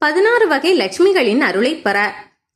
16 வகை லட்சுமிகளின் அருளை பெற.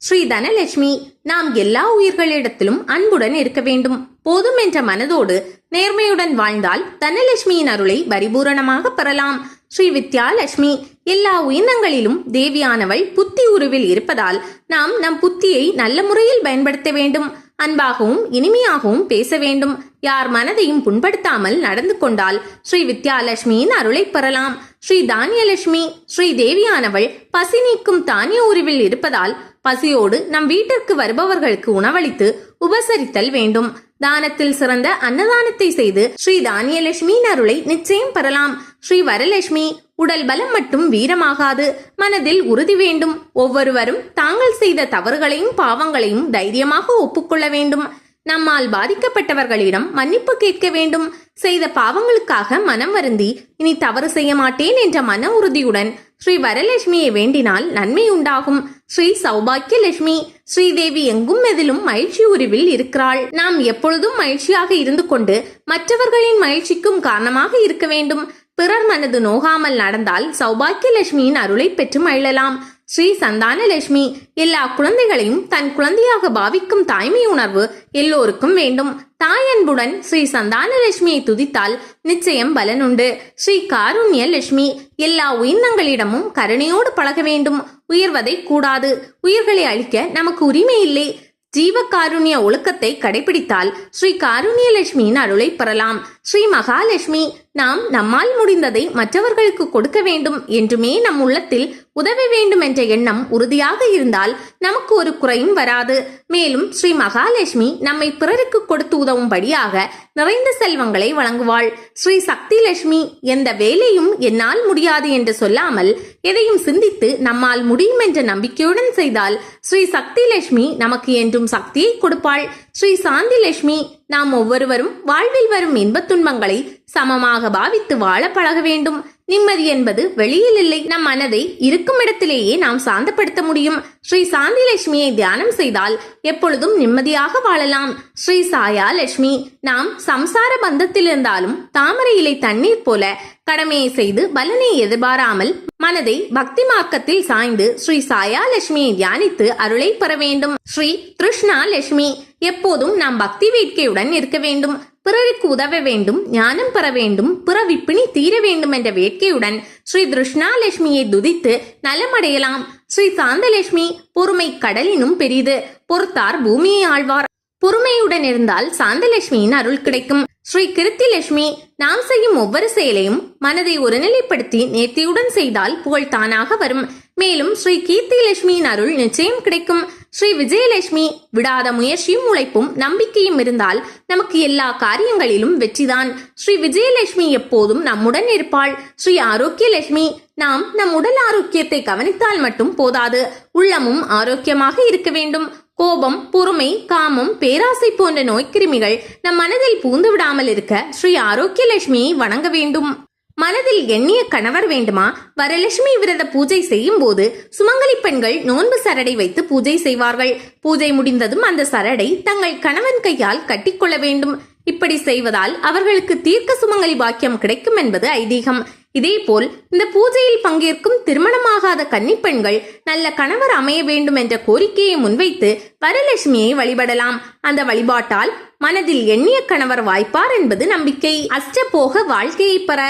ஸ்ரீ தனலட்சுமி, நாம் எல்லா உயிர்களிடத்திலும் அன்புடன் இருக்க வேண்டும். போதும் என்ற மனதோடு நேர்மையுடன் வாழ்ந்தால் தனலட்சுமியின் அருளை பரிபூரணமாக பெறலாம். ஸ்ரீ வித்யாலட்சுமி, எல்லா உயிரினங்களிலும் தேவியானவள் புத்தி உருவில் இருப்பதால் நாம் நம் புத்தியை நல்ல முறையில் பயன்படுத்த வேண்டும். அன்பாகவும் இனிமையாகவும் பேச வேண்டும். யார் மனதையும் புண்படுத்தாமல் நடந்து கொண்டால் ஸ்ரீ வித்யாலட்சுமியின் அருளை பெறலாம். ஸ்ரீ தானியலட்சுமி, ஸ்ரீ தேவியானவள் பசி நீக்கும் தானிய உருவில் இருப்பதால் பசியோடு நம் வீட்டிற்கு வருபவர்களுக்கு உணவளித்து உபசரித்தல் வேண்டும். தானத்தில் சிறந்த அன்னதானத்தை செய்து ஸ்ரீ தானியலட்சுமியின் அருளை நிச்சயம் பெறலாம். ஸ்ரீ வரலட்சுமி, உடல் பலம் மட்டும் வீரமாகாது, மனதில் உறுதி வேண்டும். ஒவ்வொருவரும் தாங்கள் செய்த தவறுகளையும் பாவங்களையும் தைரியமாக ஒப்புக்கொள்ள வேண்டும். நம்மால் பாதிக்கப்பட்டவர்களிடம் மன்னிப்பு கேட்க வேண்டும். செய்த பாவங்களுக்காக மனம் வருந்தி இனி தவறு செய்ய மாட்டேன் என்ற மன உறுதியுடன் ஸ்ரீ வரலட்சுமியை வேண்டினால் நன்மை உண்டாகும். ஸ்ரீ சௌபாக்கியலட்சுமி, ஸ்ரீதேவி எங்கும் எதிலும் மகிழ்ச்சி உருவில் இருக்கிறாள். நாம் எப்பொழுதும் மகிழ்ச்சியாக இருந்து கொண்டு மற்றவர்களின் மகிழ்ச்சிக்கும் காரணமாக இருக்க வேண்டும். பிறர் மனது நோகாமல் நடந்தால் சௌபாக்கியலட்சுமியின் அருளை பெற்று மகிழலாம். ஸ்ரீ சந்தானலட்சுமி, எல்லா குழந்தைகளையும் தன் குழந்தையாக பாவிக்கும் தாய்மை உணர்வு எல்லோருக்கும் வேண்டும். தாய் அன்புடன் ஸ்ரீ சந்தானலட்சுமியை துதித்தால் நிச்சயம் பலனுண்டு. ஸ்ரீ காருண்யலட்சுமி, எல்லா உயிரினங்களிடமும் கருணையோடு பழக வேண்டும். உயர்வதை கூடாது. உயிர்களை அழிக்க நமக்கு உரிமை இல்லை. ஜீவகாருண்ய ஒழுக்கத்தை கடைபிடித்தால் ஸ்ரீ காருண்யலட்சுமியின் அருளை பெறலாம். ஸ்ரீ மகாலட்சுமி, நாம் நம்மால் முடிந்ததை மற்றவர்களுக்கு கொடுக்க வேண்டும் என்றுமே நம் உள்ளத்தில் உதவ வேண்டும் என்ற எண்ணம் உறுதியாக இருந்தால் நமக்கு ஒரு குறையும் வராது. மேலும் ஸ்ரீ மகாலட்சுமி நம்மை பிறருக்கு கொடுத்து உதவும்படியாக நிறைந்த செல்வங்களை வழங்குவாள். ஸ்ரீ சக்தி லட்சுமி, எந்த வேலையும் என்னால் முடியாது என்று சொல்லாமல் எதையும் சிந்தித்து நம்மால் முடியும் என்ற நம்பிக்கையுடன் செய்தால் ஸ்ரீ சக்தி லட்சுமி நமக்கு என்றும் சக்தியை கொடுப்பாள். ஸ்ரீ சாந்தி லட்சுமி, நாம் ஒவ்வொருவரும் வாழ்வில் வரும் இன்பத் துன்பங்களை சமமாக பாவித்து வாழ பழக வேண்டும். நிம்மதி என்பது வெளியில் இல்லை, நம் மனதை இருக்கும் இடத்திலேயே நாம் சாந்தப்படுத்த முடியும். ஸ்ரீ சாந்தி லட்சுமியை தியானம் செய்தால் எப்பொழுதும் நிம்மதியாக வாழலாம். ஸ்ரீ சாயா லட்சுமி, நாம் சம்சார பந்தத்தில் இருந்தாலும் தாமரை இலை தண்ணீர் போல கடமையை செய்து பலனை எதிர்பாராமல் மனதை பக்தி மார்க்கத்தில் சாய்ந்து ஸ்ரீ சாயா லட்சுமியை தியானித்து அருளை பெற வேண்டும். ஸ்ரீ கிருஷ்ணா லட்சுமி, எப்போதும் நாம் பக்தி வேட்கையுடன் இருக்க வேண்டும். பிறருக்கு உதவ வேண்டும், ஞானம் பெற வேண்டும், பிறவி பிணி தீர வேண்டும் என்ற வேட்கையுடன் ஸ்ரீ கிருஷ்ணா லட்சுமியை துதித்து நலமடையலாம். ஸ்ரீ சாந்தலட்சுமி, பொறுமை கடலினும் பெரிது, பொறுத்தார் பூமியை ஆழ்வார். பொறுமையுடன் இருந்தால் சாந்தலட்சுமியின் அருள் கிடைக்கும். ஸ்ரீ கிருத்திலட்சுமி, நாம் செய்யும் ஒவ்வொரு செயலையும் மனதை ஒருநிலைப்படுத்தி நேர்த்தியுடன் செய்தால் புகழ் தானாக வரும். மேலும் ஸ்ரீ கீர்த்திலட்சுமியின் அருள் நிச்சயம் கிடைக்கும். ஸ்ரீ விஜயலட்சுமி, விடாத முயற்சியும் உழைப்பும் நம்பிக்கையும் இருந்தால் நமக்கு எல்லா காரியங்களிலும் வெற்றிதான். ஸ்ரீ விஜயலட்சுமி எப்போதும் நம்முடன் இருப்பாள். ஸ்ரீ ஆரோக்கியலட்சுமி, நாம் நம் உடல் ஆரோக்கியத்தை கவனித்தால் மட்டும் போதாது, உள்ளமும் ஆரோக்கியமாக இருக்க வேண்டும். கோபம், பொறுமை, காமம், பேராசை போன்ற நோய்க்கிருமிகள் நம் மனதில் பூந்து விடாமல் இருக்க ஸ்ரீ ஆரோக்கியலட்சுமியை வணங்க வேண்டும். மனதில் எண்ணிய கணவர் வேண்டுமா? வரலட்சுமி விரத பூஜை செய்யும் போது சுமங்கலி பெண்கள் நோன்பு சரடை வைத்து பூஜை செய்வார்கள். பூஜை முடிந்ததும் அந்த சரடை தங்கள் கணவன் கையால் கட்டிக்கொள்ள வேண்டும். இப்படி செய்வதால் அவர்களுக்கு தீர்க்க சுமங்கலி பாக்கியம் கிடைக்கும் என்பது ஐதீகம். இதேபோல் இந்த பூஜையில் பங்கேற்கும் திருமணமாகாத கன்னிப்பெண்கள் நல்ல கணவர் அமைய வேண்டும் என்ற கோரிக்கையை முன்வைத்து வரலட்சுமியை வழிபடலாம். அந்த வழிபாட்டால் மனதில் எண்ணிய கணவர் வாய்ப்பார் என்பது நம்பிக்கை. அஷ்டபோக வாழ்க்கையை பெற.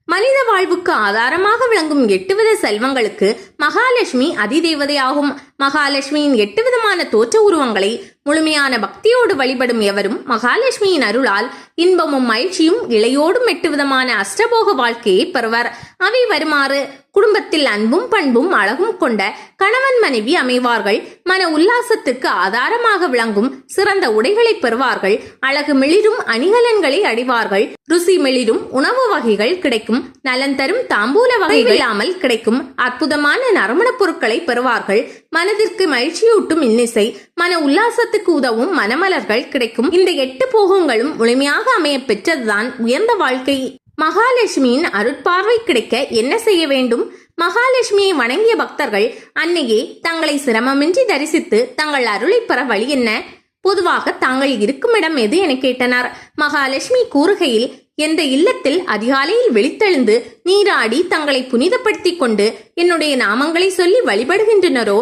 மனித வாழ்வுக்கு ஆதாரமாக விளங்கும் 8 வித செல்வங்களுக்கு மகாலட்சுமி அதிதேவதையாகும். மகாலட்சுமியின் 8 விதமான தோற்ற உருவங்களை முழுமையான பக்தியோடு வழிபடும் எவரும் மகாலட்சுமியின் அருளால் இன்பமும் மகிழ்ச்சியும் இளையோடும் 8 விதமான அஷ்டபோக வாழ்க்கையை பெறுவர். அவை வருமாறு: குடும்பத்தில் அன்பும் பண்பும் அழகும் கொண்ட கணவன் மனைவி அமைவார்கள். மன உல்லாசத்துக்கு ஆதாரமாக விளங்கும் சிறந்த உடைகளை பெறுவார்கள். அழகு மிளிரும் அணிகலன்களை அடிவார்கள். ருசி மிளிரும் உணவு வகைகள் கிடைக்கும். நலன் தரும் தாம்பூல வகைகள் இல்லாமல் கிடைக்கும். அற்புதமான நறுமண பொருட்களை பெறுவார்கள். மனதிற்கு மகிழ்ச்சியூட்டும் இன்னிசை, மன உல்லாசத்துக்கு உதவும் மனமலர்கள் கிடைக்கும். இந்த 8 போகங்களும் முழுமையாக அமைய பெற்றதுதான் உயர்ந்த வாழ்க்கை. மகாலட்சுமியின் அருட்பார்வை கிடைக்க என்ன செய்ய வேண்டும்? மகாலட்சுமியை வணங்கிய பக்தர்கள் அன்னையே தங்களை சிரமமின்றி தரிசித்து தங்கள் அருளை பெற வழி என்ன? பொதுவாக தாங்கள் இருக்கும் இடம் எது என கேட்டனர். மகாலட்சுமி கூறுகையில், எந்த இல்லத்தில் அதிகாலையில் விழித்தெழுந்து நீராடி தங்களை புனிதப்படுத்திக் கொண்டு என்னுடைய நாமங்களை சொல்லி வழிபடுகின்றனரோ,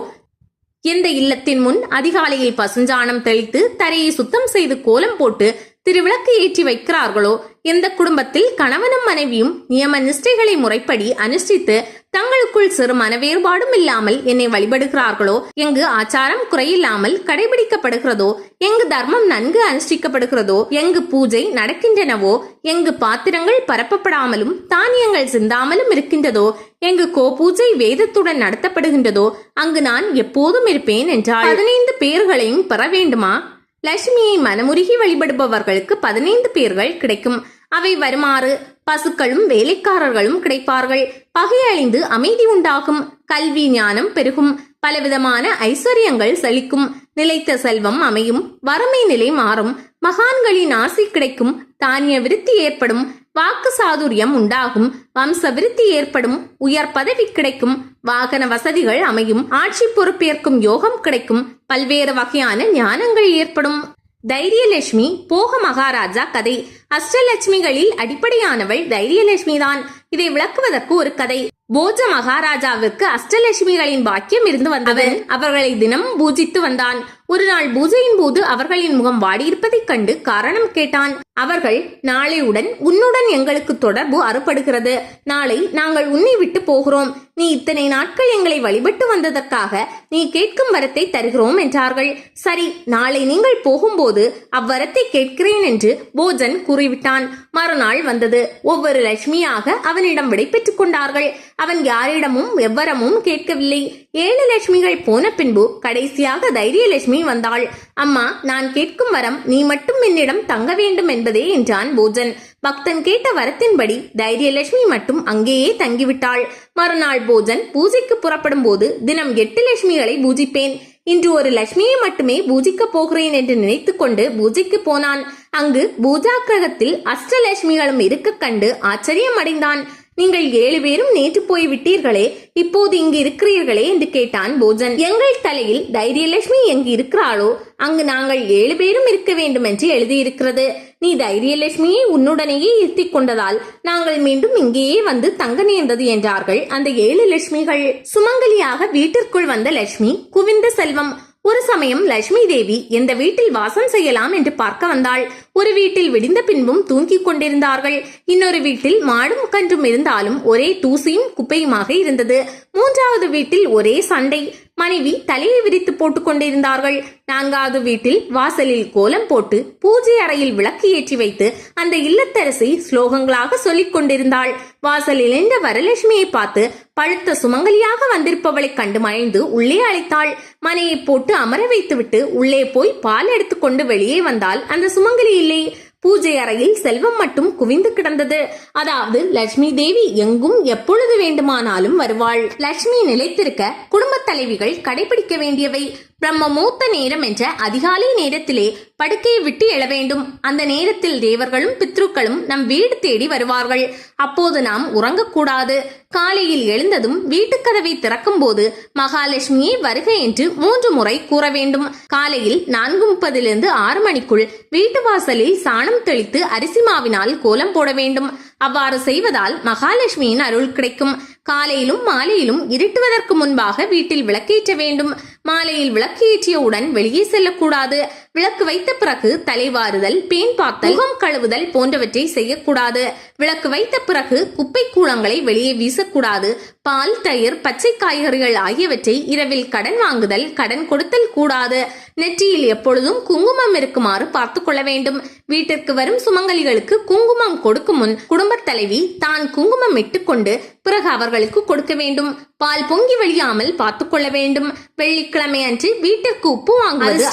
எந்த இல்லத்தின் முன் அதிகாலையில் பசுஞ்சாணம் தெளித்து தரையை சுத்தம் செய்து கோலம் போட்டு திருவிளக்கு ஏற்றி வைக்கிறார்களோ, எந்த குடும்பத்தில் கணவனும் மனைவியும் நியம நிஷ்டைகளை முறைப்படி அனுஷ்டித்து தங்களுக்குள் சிறு மன வேறுபாடும் இல்லாமல் என்னை வழிபடுகிறார்களோ, எங்கு ஆச்சாரம் குறையில்லாமல் கடைபிடிக்கப்படுகிறதோ, எங்கு தர்மம் நன்கு அனுஷ்டிக்கப்படுகிறதோ, எங்கு பூஜை நடக்கின்றனவோ, எங்கு பாத்திரங்கள் பரப்பப்படாமலும் தானியங்கள் சிந்தாமலும் இருக்கின்றதோ, எங்கு கோபூஜை வேதத்துடன் நடத்தப்படுகின்றதோ, அங்கு நான் எப்போதும் இருப்பேன் என்றால் 15 பேர்களையும் பெற வேண்டுமா? லட்சுமியை மனமுருகி வழிபடுபவர்களுக்கு 15 பேர்கள் கிடைக்கும். அவை வருமாறு: பசுக்களும் வேலைக்காரர்களும் கிடைப்பார்கள், பகை அழிந்து அமைதி உண்டாகும், கல்வி ஞானம் பெருகும், பலவிதமான ஐஸ்வர்யங்கள் செழிக்கும், நிலைத்த செல்வம் அமையும், வறுமை நிலை மாறும், மகான்களின் ஆசி கிடைக்கும், தானிய விருத்தி ஏற்படும், வாக்கு சாதுரியம் உண்டாகும், வம்ச விருத்தி ஏற்படும், உயர் பதவி கிடைக்கும், வாகன வசதிகள் அமையும், ஆட்சி பொறுப்பேற்கும் யோகம் கிடைக்கும், பல்வேறு வகையான ஞானங்கள் ஏற்படும். தைரியலட்சுமி போக மகாராஜா கதை. அஷ்டலட்சுமிகளில் அடிப்படையானவள் தைரியலட்சுமி தான். இதை விளக்குவதற்கு ஒரு கதை. போஜ மகாராஜாவிற்கு அஷ்டலட்சுமிகளின் பாக்கியம் இருந்து வந்தவன் அவர்களை தினம் பூஜித்து வந்தான். ஒரு நாள் பூஜையின் போது அவர்களின் முகம் வாடியிருப்பதைக் கண்டு காரணம் கேட்டான். அவர்கள், நாளையுடன் உன்னுடன் எங்களுக்கு தொடர்பு அறுபடுகிறது. நாளை நாங்கள் உன்னை விட்டு போகிறோம். நீ இத்தனை நாட்கள் எங்களை வழிபட்டு வந்ததற்காக நீ கேட்கும் வரத்தை தருகிறோம் என்றார்கள். சரி, நாளை நீங்கள் போகும்போது அவ்வரத்தை கேட்கிறேன் என்று போஜன் கூறிவிட்டான். மறுநாள் வந்தது. ஒவ்வொரு லட்சுமியாக அவனிடம் விடை பெற்றுக் கொண்டார்கள். அவன் யாரிடமும் எவ்வரமும் கேட்கவில்லை. 7 லட்சுமிகள் போன பின்பு கடைசியாக தைரியலட்சுமி வந்தாள். அம்மா, நான் கேட்கும் வரம் நீ மட்டும் என்னிடம் தங்க வேண்டும் என்பதே என்றான் போஜன். பக்தன் கேட்ட வரத்தின்படி தைரியலட்சுமி மட்டும் அங்கேயே தங்கிவிட்டாள். மறுநாள் போஜன் பூஜைக்கு புறப்படும் போது தினம் 8 லட்சுமிகளை பூஜிப்பேன், இன்று ஒரு லட்சுமியை மட்டுமே பூஜிக்க போகிறேன் என்று நினைத்து கொண்டு பூஜைக்கு போனான். அங்கு பூஜா கிரகத்தில் அஷ்டலட்சுமிகளும் இருக்க கண்டு ஆச்சரியம் அடைந்தான். நீங்கள் 7 பேரும் நேற்று போய் விட்டீர்களே, இப்போது இங்கு இருக்கிறீர்களே என்று கேட்டான் போஜன். எங்கள் தலையில் தைரியலட்சுமி எங்கு இருக்கிறாளோ அங்கு நாங்கள் 7 பேரும் இருக்க வேண்டும் என்று எழுதியிருக்கிறது. நீ தைரியலட்சுமியை உன்னுடனேயே இருத்திக் கொண்டதால் நாங்கள் மீண்டும் இங்கேயே வந்து தங்க நேர்ந்தது என்றார்கள் அந்த 7 லட்சுமிகள். சுமங்கலியாக வீட்டிற்குள் வந்த லட்சுமி குவிந்த செல்வம். ஒரு சமயம் லட்சுமி தேவி எந்த வீட்டில் வாசம் செய்யலாம் என்று பார்க்க வந்தாள். ஒரு வீட்டில் விடிந்த பின்பும் தூங்கிக் கொண்டிருந்தார்கள். இன்னொரு வீட்டில் மாடும் கன்றும் இருந்தாலும் ஒரே தூசியும் குப்பையுமாக இருந்தது. 3வது வீட்டில் ஒரே சண்டை. மனைவி தலையை விரித்து போட்டுக் கொண்டிருந்தார்கள். 4வது வீட்டில் வாசலில் கோலம் போட்டு பூஜை அறையில் விளக்கு ஏற்றி வைத்து அந்த இல்லத்தரசி ஸ்லோகங்களாக சொல்லிக் கொண்டிருந்தாள். வாசலில் நின்ற வரலட்சுமியை பார்த்து பழுத்த சுமங்கலியாக வந்திருப்பவளை கண்டு மறைந்து உள்ளே அழைத்தாள். மனையை போட்டு அமர வைத்துவிட்டு உள்ளே போய் பால் எடுத்துக்கொண்டு வெளியே வந்தால் அந்த சுமங்கலி இல்லை. பூஜை அறையில் செல்வம் மட்டும் குவிந்து கிடந்தது. அதாவது லட்சுமி தேவி எங்கும் எப்பொழுது வேண்டுமானாலும் வருவாள். லட்சுமி நிலைத்திருக்க குடும்ப தலைவிகள் கடைபிடிக்க வேண்டியவை: பிரம்மமூர்த்த நேரம் என்ற அதிகாலை நேரத்திலே படுக்கையை விட்டு எழ வேண்டும். அந்த நேரத்தில் தேவர்களும் பித்ருக்களும் நம் வீடு தேடி வருவார்கள். அப்போது நாம் உறங்கக்கூடாது. காலையில் எழுந்ததும் வீட்டுக்கதவை திறக்கும் போது மகாலட்சுமியே வருக என்று 3 முறை கூற வேண்டும். காலையில் 4:30 6 மணிக்குள் வீட்டு வாசலில் சாணம் தெளித்து அரிசி மாவினால் கோலம் போட வேண்டும். அவ்வாறு செய்வதால் மகாலட்சுமியின் அருள் கிடைக்கும். காலையிலும் மாலையிலும் இருட்டுவதற்கு முன்பாக வீட்டில் விளக்கேற்ற வேண்டும். மாலையில் விளக்கு ஏற்றியவுடன் வெளியே செல்லக்கூடாது. விளக்கு வைத்த பிறகு தலைவாறுதல், பேன் பார்த்தல், முகம் கழுவுதல் போன்றவற்றை செய்யக்கூடாது. விளக்கு வைத்த பிறகு குப்பை கூளங்களை வெளியே வீசக்கூடாது. பால், தயிர், பச்சை காய்கறிகள் ஆகியவற்றை இரவில் கடன் வாங்குதல், கடன் கொடுத்தல் கூடாது. நெற்றியில் எப்பொழுதும் குங்குமம் இருக்குமாறு பார்த்து கொள்ள வேண்டும். வீட்டிற்கு வரும் சுமங்கலிகளுக்கு குங்குமம் கொடுக்கும் முன் குடும்ப தலைவி தான் குங்குமம் இட்டுக்கொண்டு பிறகு அவர்களுக்கு கொடுக்க வேண்டும். பால் பொங்கி வழியாமல் பார்த்துக் கொள்ள வேண்டும். வெள்ளிக்கிழமை அன்று வீட்டிற்கு உப்பு வாங்குவது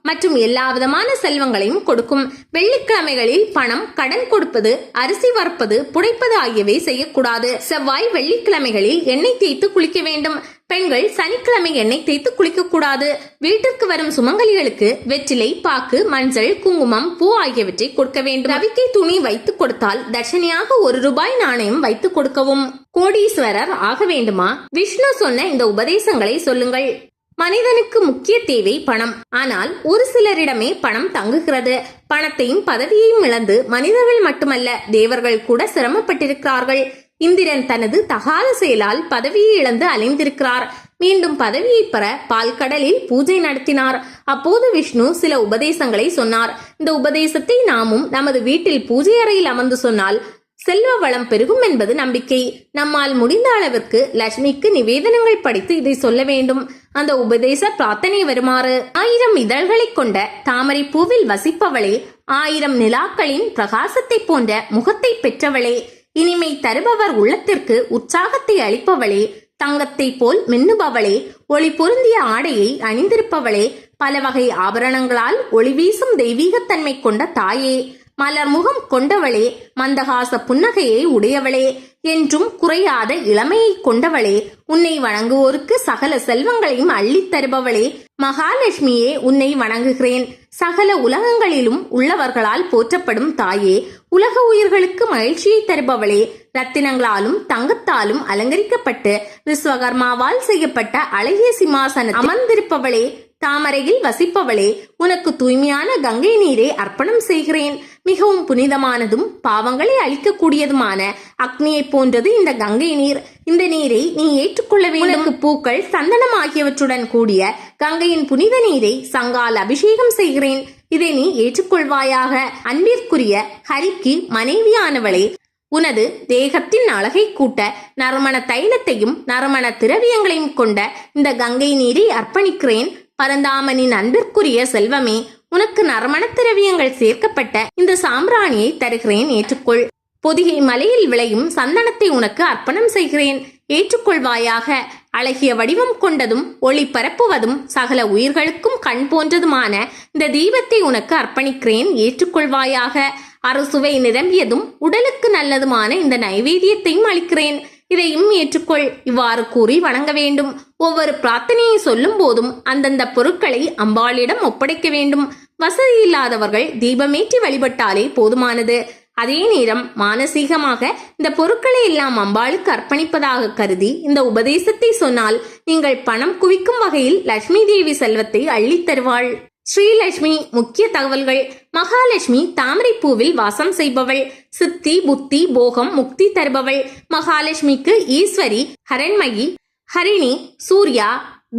மற்றும் எல்லா விதமான செல்வங்களையும் கொடுக்கும். வெள்ளிக்கிழமைகளில் பணம், கடன் கொடுப்பது, அரிசி வறுப்பது, புடைப்பது ஆகியவை செய்யக்கூடாது. செவ்வாய், வெள்ளிக்கிழமைகளில் எண்ணெய் தேய்த்து குளிக்க வேண்டும். பெண்கள் சனிக்கிழமை எண்ணெய் தேய்த்து குளிக்க கூடாது. வீட்டிற்கு வரும் சுமங்கலிகளுக்கு வெற்றிலை, பாக்கு, மஞ்சள், குங்குமம், பூ ஆகியவற்றை கொடுக்க வேண்டும். ரவிக்கை துணி வைத்துக் கொடுத்தால் தட்சணையாக ₹1 நாணயம் வைத்துக் கொடுக்கவும். கோடீஸ்வரர் ஆக வேண்டுமா? விஷ்ணு சொன்ன இந்த உபதேசங்களை சொல்லுங்கள். மனிதனுக்கு முக்கிய தேவை பணம். ஆனால் ஒரு சிலரிடமே பணம் தங்குகிறது. பணத்தையும் பதவியையும் இழந்து மனிதர்கள் மட்டுமல்ல, தேவர்கள் கூட சிரமப்பட்டிருக்கிறார்கள். இந்திரன் தனது தகாத செயலால் பதவியை இழந்து அலைந்திருக்கிறார். மீண்டும் பதவியை பெற பால்கடலில் பூஜை நடத்தினார். அப்போது விஷ்ணு சில உபதேசங்களை சொன்னார். இந்த உபதேசத்தை நாமும் நமது வீட்டில் பூஜை அறையில் அமர்ந்து சொன்னால் செல்வ வளம் பெருகும் என்பது நம்பிக்கை. நம்மால் முடிந்த அளவிற்கு லட்சுமிக்கு நிவேதனங்கள் படித்து இதை சொல்ல வேண்டும். அந்த உபதேச பிரார்த்தனை வருமாறு: 1000 இதழ்களை கொண்ட தாமரை பூவில் வசிப்பவளே, 1000 நிலாக்களின் பிரகாசத்தை போன்ற முகத்தை பெற்றவளே, இனிமை தருபவர் உள்ளத்திற்கு உற்சாகத்தை அளிப்பவளே, தங்கத்தை போல் மின்னுபவளே, ஒளி பொருந்திய ஆடையை அணிந்திருப்பவளே, பல வகை ஆபரணங்களால் ஒளி வீசும் தெய்வீகத்தன்மை கொண்ட தாயே, மலர் முகம் கொண்டவளே, மந்தகாச புன்னகையை உடையவளே, என்றும் குறையாத இளமையை கொண்டவளே, உன்னை வணங்குவோருக்கு சகல செல்வங்களையும் அள்ளித் தருபவளே, மகாலட்சுமியே, உன்னை வணங்குகிறேன். சகல உலகங்களிலும் உள்ளவர்களால் போற்றப்படும் தாயே, உலக உயிர்களுக்கு மகிழ்ச்சியை தருபவளே, ரத்தினங்களாலும் தங்கத்தாலும் அலங்கரிக்கப்பட்டு விஸ்வகர்மாவால் செய்யப்பட்ட அழகிய சிம்மாசனம் அமர்ந்திருப்பவளே, தாமரையில் வசிப்பவளே, உனக்கு தூய்மையான கங்கை நீரை அர்ப்பணம் செய்கிறேன். மிகவும் புனிதமானதும் பாவங்களை அழிக்கக்கூடியதுமான அக்னியை போன்றது இந்த கங்கை நீர். இந்த நீரை நீ ஏற்றுக்கொள்ள வேண்டும். பூக்கள், சந்தனம் ஆகியவற்றுடன் கூடிய கங்கையின் புனித நீரை சங்கால் அபிஷேகம் செய்கிறேன். இதை நீ ஏற்றுக்கொள்வாயாக. அன்பிற்குரிய ஹரிக்கு மனைவியானவளே, உனது தேகத்தின் அழகை கூட்ட நறுமண தைலத்தையும் நறுமண திரவியங்களையும் கொண்ட இந்த கங்கை நீரை அர்ப்பணிக்கிறேன். பரந்தாமனின் அன்பிற்குரிய செல்வமே, உனக்கு நறுமண திரவியங்கள் சேர்க்கப்பட்ட இந்த சாம்பிராணியை தருகிறேன், ஏற்றுக்கொள். பொதிகை மலையில் விளையும் சந்தனத்தை உனக்கு அர்ப்பணம் செய்கிறேன், ஏற்றுக்கொள்வாயாக. அழகிய வடிவம் கொண்டதும் ஒளி பரப்புவதும் சகல உயிர்களுக்கும் கண் போன்றதுமான இந்த தீபத்தை உனக்கு அர்ப்பணிக்கிறேன், ஏற்றுக்கொள்வாயாக. அறுசுவை நிரம்பியதும் உடலுக்கு நல்லதுமான இந்த நைவேத்தியத்தையும் அளிக்கிறேன், இதையும் ஏற்றுக்கொள். இவ்வாறு கூறி வணங்க வேண்டும். ஒவ்வொரு பிரார்த்தனையை சொல்லும் போதும் அந்தந்த பொருட்களை அம்பாளிடம் ஒப்படைக்க வேண்டும். வசதி இல்லாதவர்கள் தீபமேற்றி வழிபட்டாலே போதுமானது. அதே நேரம் மானசீகமாக இந்த பொருட்களை எல்லாம் அம்பாளுக்கு அர்ப்பணிப்பதாக கருதி இந்த உபதேசத்தை சொன்னால் நீங்கள் பணம் குவிக்கும் வகையில் லட்சுமி தேவி செல்வத்தை அள்ளித் தருவாள். ஸ்ரீலட்சுமி முக்கிய தகவல்கள்: மகாலட்சுமி தாமரை பூவில் வாசம் செய்பவள், சித்தி, புத்தி, போகம், முக்தி தருபவள். மகாலட்சுமிக்கு ஈஸ்வரி, ஹரண்மயி, ஹரிணி, சூர்யா,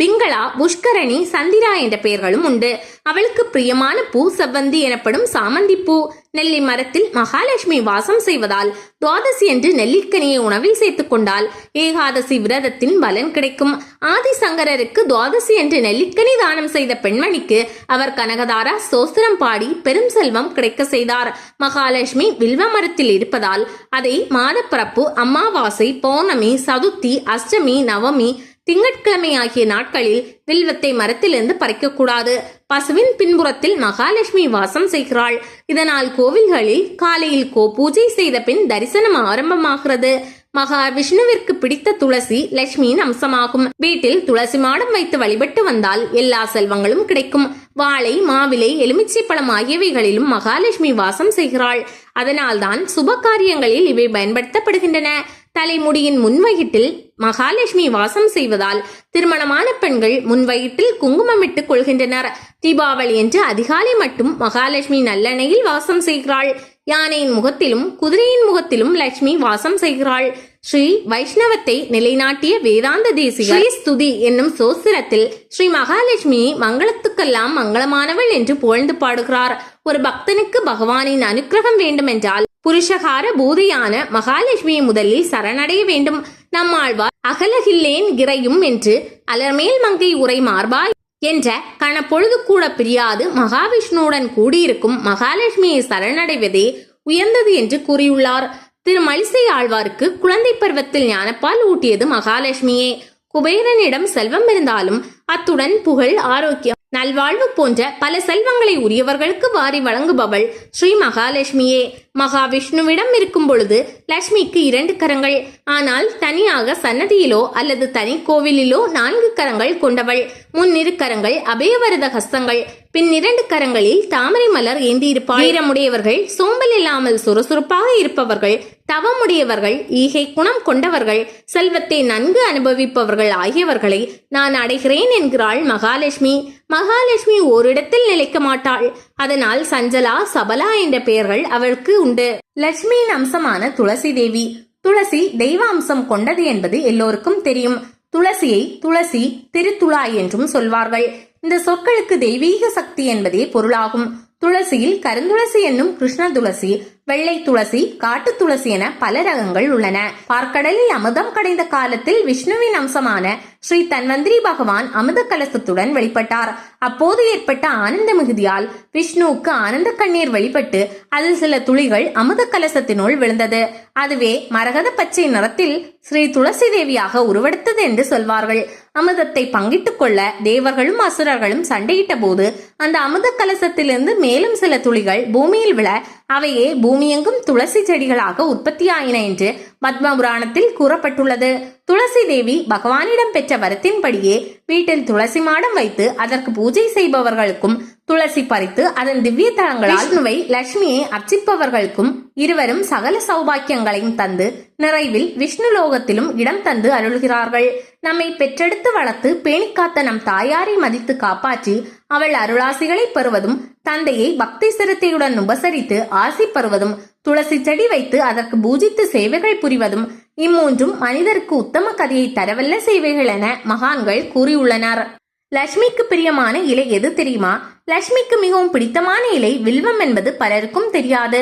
பிங்களா, புஷ்கரணி, சந்திரா என்ற பெயர்களும் உண்டு. அவளுக்கு பிரியமான பூ செவ்வந்தி எனப்படும் சாமந்தி பூ. நெல்லி மரத்தில் மகாலட்சுமி வாசம் செய்வதால் துவாதசி என்று நெல்லிக்கனியை உணவில் சேர்த்துக் கொண்டால் ஏகாதசி விரதத்தின் பலன் கிடைக்கும். ஆதிசங்கரருக்கு துவாதசி என்று நெல்லிக்கனி தானம் செய்த பெண்மணிக்கு அவர் கனகதாரா ஸ்தோத்திரம் பாடி பெரும் செல்வம் கிடைக்க செய்தார். மகாலட்சுமி வில்வ மரத்தில் இருப்பதால் அதை மாதப்பிறப்பு, அமாவாசை, பௌர்ணமி, சதுர்த்தி, அஷ்டமி, நவமி, திங்கட்கிழமை ஆகிய நாட்களில் வில்வத்தை மரத்திலிருந்து பறிக்கக்கூடாது. பசுவின் பின்புறத்தில் மகாலட்சுமி வாசம் செய்கிறாள். இதனால் கோவில்களில் காலையில் பூஜை செய்த பின் தரிசனம் ஆரம்பமாகிறது. மகா விஷ்ணுவிற்கு பிடித்த துளசி லட்சுமியின் அம்சமாகும். வீட்டில் துளசி மாடம் வைத்து வழிபட்டு வந்தால் எல்லா செல்வங்களும் கிடைக்கும். வாழை, மாவிலை, எலுமிச்சை பழம் ஆகியவைகளிலும் மகாலட்சுமி வாசம் செய்கிறாள். அதனால்தான் சுப காரியங்களில் இவை பயன்படுத்தப்படுகின்றன. தலைமுடியின் முன்வயிற்றில் மகாலட்சுமி வாசம் செய்வதால் திருமணமான பெண்கள் முன்வயிற்றில் குங்குமமிட்டுக் கொள்கின்றனர். தீபாவளி என்று அதிகாலை மட்டும் மகாலட்சுமி நல்லெண்ணெயில் வாசம் செய்கிறாள். யானையின் முகத்திலும் குதிரையின் முகத்திலும் லட்சுமி வாசம் செய்கிறாள். ஸ்ரீ வைஷ்ணவத்தை நிலைநாட்டிய வேதாந்த தேசிகர் ஸ்ரீ ஸ்துதி என்னும் சோஸ்திரத்தில் ஸ்ரீ மகாலட்சுமியை மங்களத்துக்கெல்லாம் மங்களமானவள் என்று புகழ்ந்து பாடுகிறார். ஒரு பக்தனுக்கு பகவானின் அனுக்கிரகம் வேண்டுமென்றால் புருஷகார பூதையான மகாலட்சுமியை முதலில் சரணடைய வேண்டும். நம்மாழ்வார் அகலகில்லேன் கிரையும் என்று அலர்மேல் மங்கை உரை மார்பாய் என்ற கணப்பொழுது கூட பிரியாது மகாவிஷ்ணுவுடன் கூடியிருக்கும் மகாலட்சுமியை சரணடைவதே உயர்ந்தது என்று கூறியுள்ளார். திருமழிசை ஆழ்வாருக்கு குழந்தை பருவத்தில் ஞானப்பால் ஊட்டியது மகாலட்சுமியே. குபேரனிடம் செல்வம் இருந்தாலும் அத்துடன் புகழ், ஆரோக்கியம், நல்வாழ்வு போன்ற பல செல்வங்களை உரியவர்களுக்கு வாரி வழங்குபவள் ஸ்ரீ மகாலட்சுமியே. மகாவிஷ்ணுவிடம் இருக்கும் பொழுது லட்சுமிக்கு 2 கரங்கள். ஆனால் தனியாக சன்னதியிலோ அல்லது தனி கோவிலிலோ 4 கரங்கள் கொண்டவள். முன்னிரு கரங்கள் அபயவரத ஹஸ்தங்கள், பின் 2 கரங்களில் தாமரை மலர் ஏந்தியிருப்பாள். வீரமுடையவர்கள், சோம்பல் இல்லாமல் சுறுசுறுப்பாக இருப்பவர்கள், தவமுடையவர்கள், ஈகை குணம் கொண்டவர்கள், செல்வத்தை நன்கு அனுபவிப்பவர்கள் ஆகியவர்களை நான் அடைகிறேன் என்கிறாள் மகாலட்சுமி. மகாலட்சுமி ஓரிடத்தில் நிலைக்க மாட்டாள். அதனால் சஞ்சலா, சபலா என்ற பெயர்கள் அவளுக்கு உண்டு. லட்சுமியின் அம்சமான துளசி தேவி. துளசி தெய்வ அம்சம் கொண்டது என்பது எல்லோருக்கும் தெரியும். துளசியை துளசி, திருத்துழாய் என்றும் சொல்வார்கள். இந்த சொற்களுக்கு தெய்வீக சக்தி என்பதே பொருளாகும். துளசியில் கருந்துளசி என்னும் கிருஷ்ண துளசி, வெள்ளை துளசி, காட்டு துளசி என பல ரகங்கள் உள்ளன. பார்க்கடலில் அமுதம் கடைந்த காலத்தில் விஷ்ணுவின் அம்சமான ஸ்ரீ தன்வந்திரி பகவான் அமுத கலசத்துடன் வெளிப்பட்டார். அப்போது ஏற்பட்ட ஆனந்த மிகுதியால் விஷ்ணுவுக்கு ஆனந்த கண்ணீர் வெளிப்பட்டு அதில் சில துளிகள் அமுத கலசத்தினுள் விழுந்தது. அதுவே மரகத பச்சை நிறத்தில் ஸ்ரீ துளசி தேவியாக உருவெடுத்தது என்று சொல்வார்கள். அமுதத்தை பங்கிட்டுக் கொள்ள தேவர்களும் அசுரர்களும் சண்டையிட்ட போது அந்த அமுத கலசத்திலிருந்து மேலும் சில துளிகள் பூமியில் விழ அவையே பூமியெங்கும் துளசி செடிகளாக உற்பத்தியாயின என்று பத்ம புராணத்தில் கூறப்பட்டுள்ளது. துளசி தேவி பகவானிடம் பெற்ற வரத்தின்படியே வீட்டில் துளசி மாடம் வைத்து அதற்கு பூஜை செய்பவர்களுக்கும் துளசி பறித்து அதன் திவ்ய தலங்களால் விஷ்ணுவை, லட்சுமியை அர்ச்சிப்பவர்களுக்கும் இருவரும் சகல சௌபாக்கியங்களையும் தந்து நிறைவில் விஷ்ணு லோகத்திலும் இடம் தந்து அருள்கிறார்கள். நம்மை பெற்றெடுத்து வளர்த்து பேணிக்காத்த நம் தாயாரை மதித்து காப்பாற்றி அவள் அருளாசிகளை பெறுவதும், தந்தையை பக்தி சிரத்தையுடன் உபசரித்து ஆசி பெறுவதும், துளசி செடி வைத்து அதற்கு பூஜித்து சேவைகள் புரிவதும் இம்மூன்றும் மனிதருக்கு உத்தம கதியை தரவல்ல சேவைகள் என மகான்கள் கூறியுள்ளனர். லட்சுமிக்கு பிரியமான இலை எது தெரியுமா? லட்சுமிக்கு மிகவும் பிடித்தமான இலை வில்வம் என்பது பலருக்கும் தெரியாது.